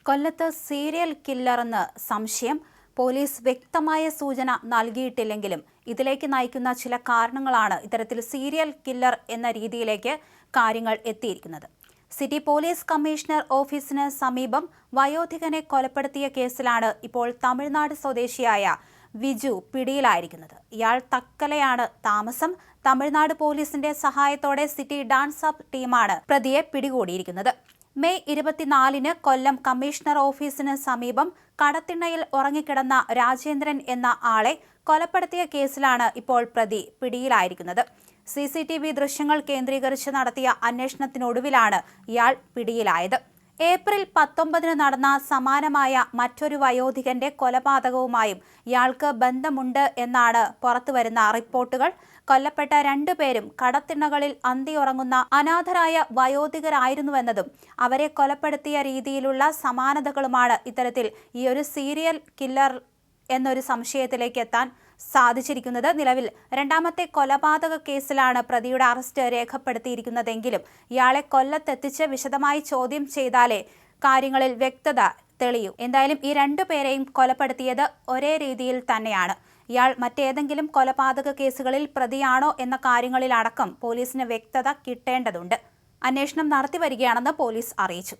കൊല്ലത്ത് സീരിയൽ കില്ലറെന്ന് സംശയം. പോലീസ് വ്യക്തമായ സൂചന നൽകിയിട്ടില്ലെങ്കിലും ഇതിലേക്ക് നയിക്കുന്ന ചില കാരണങ്ങളാണ് ഇത്തരത്തിൽ സീരിയൽ കില്ലർ എന്ന രീതിയിലേക്ക് കാര്യങ്ങൾ എത്തിയിരിക്കുന്നത്. സിറ്റി പോലീസ് കമ്മീഷണർ ഓഫീസിന് സമീപം വയോധികനെ കൊലപ്പെടുത്തിയ കേസിലാണ് ഇപ്പോൾ തമിഴ്നാട് സ്വദേശിയായ വിജു പിടിയിലായിരിക്കുന്നത്. ഇയാൾ തക്കലയാണ് താമസം. തമിഴ്നാട് പോലീസിന്റെ സഹായത്തോടെ സിറ്റി ഡാൻസ് അപ്പ് ടീമാണ് പ്രതിയെ പിടികൂടിയിരിക്കുന്നത്. മെയ് 24-ന് കൊല്ലം കമ്മീഷണർ ഓഫീസിന് സമീപം കടത്തിണ്ണയിൽ ഉറങ്ങിക്കിടന്ന രാജേന്ദ്രൻ എന്ന ആളെ കൊലപ്പെടുത്തിയ കേസിലാണ് ഇപ്പോൾ പ്രതി പിടിയിലായിരിക്കുന്നത്. CCTV ദൃശ്യങ്ങൾ കേന്ദ്രീകരിച്ച് നടത്തിയ അന്വേഷണത്തിനൊടുവിലാണ് ഇയാൾ പിടിയിലായത്. ഏപ്രിൽ 19-ന് നടന്ന സമാനമായ മറ്റൊരു വയോധികന്റെ കൊലപാതകവുമായും ഇയാൾക്ക് ബന്ധമുണ്ട് എന്നാണ് പുറത്തുവരുന്ന റിപ്പോർട്ടുകൾ. കൊല്ലപ്പെട്ട രണ്ടുപേരും കടത്തിണ്ണകളിൽ അന്തിയുറങ്ങുന്ന അനാഥരായ വയോധികരായിരുന്നുവെന്നതും അവരെ കൊലപ്പെടുത്തിയ രീതിയിലുള്ള സമാനതകളുമാണ് ഇത്തരത്തിൽ ഈ ഒരു സീരിയൽ കില്ലർ എന്നൊരു സംശയത്തിലേക്ക് എത്താൻ സാധിച്ചിരിക്കുന്നത്. നിലവിൽ രണ്ടാമത്തെ കൊലപാതക കേസിലാണ് പ്രതിയുടെ അറസ്റ്റ് രേഖപ്പെടുത്തിയിരിക്കുന്നതെങ്കിലും ഇയാളെ കൊല്ലത്തെത്തിച്ച് വിശദമായി ചോദ്യം ചെയ്താലേ കാര്യങ്ങളിൽ വ്യക്തത തെളിയൂ. എന്തായാലും ഈ രണ്ടുപേരെയും കൊലപ്പെടുത്തിയത് ഒരേ രീതിയിൽ തന്നെയാണ്. ഇയാൾ മറ്റേതെങ്കിലും കൊലപാതക കേസുകളിൽ പ്രതിയാണോ എന്ന കാര്യങ്ങളിലടക്കം പോലീസിന് വ്യക്തത കിട്ടേണ്ടതുണ്ട്. അന്വേഷണം നടത്തിവരികയാണെന്ന് പോലീസ് അറിയിച്ചു.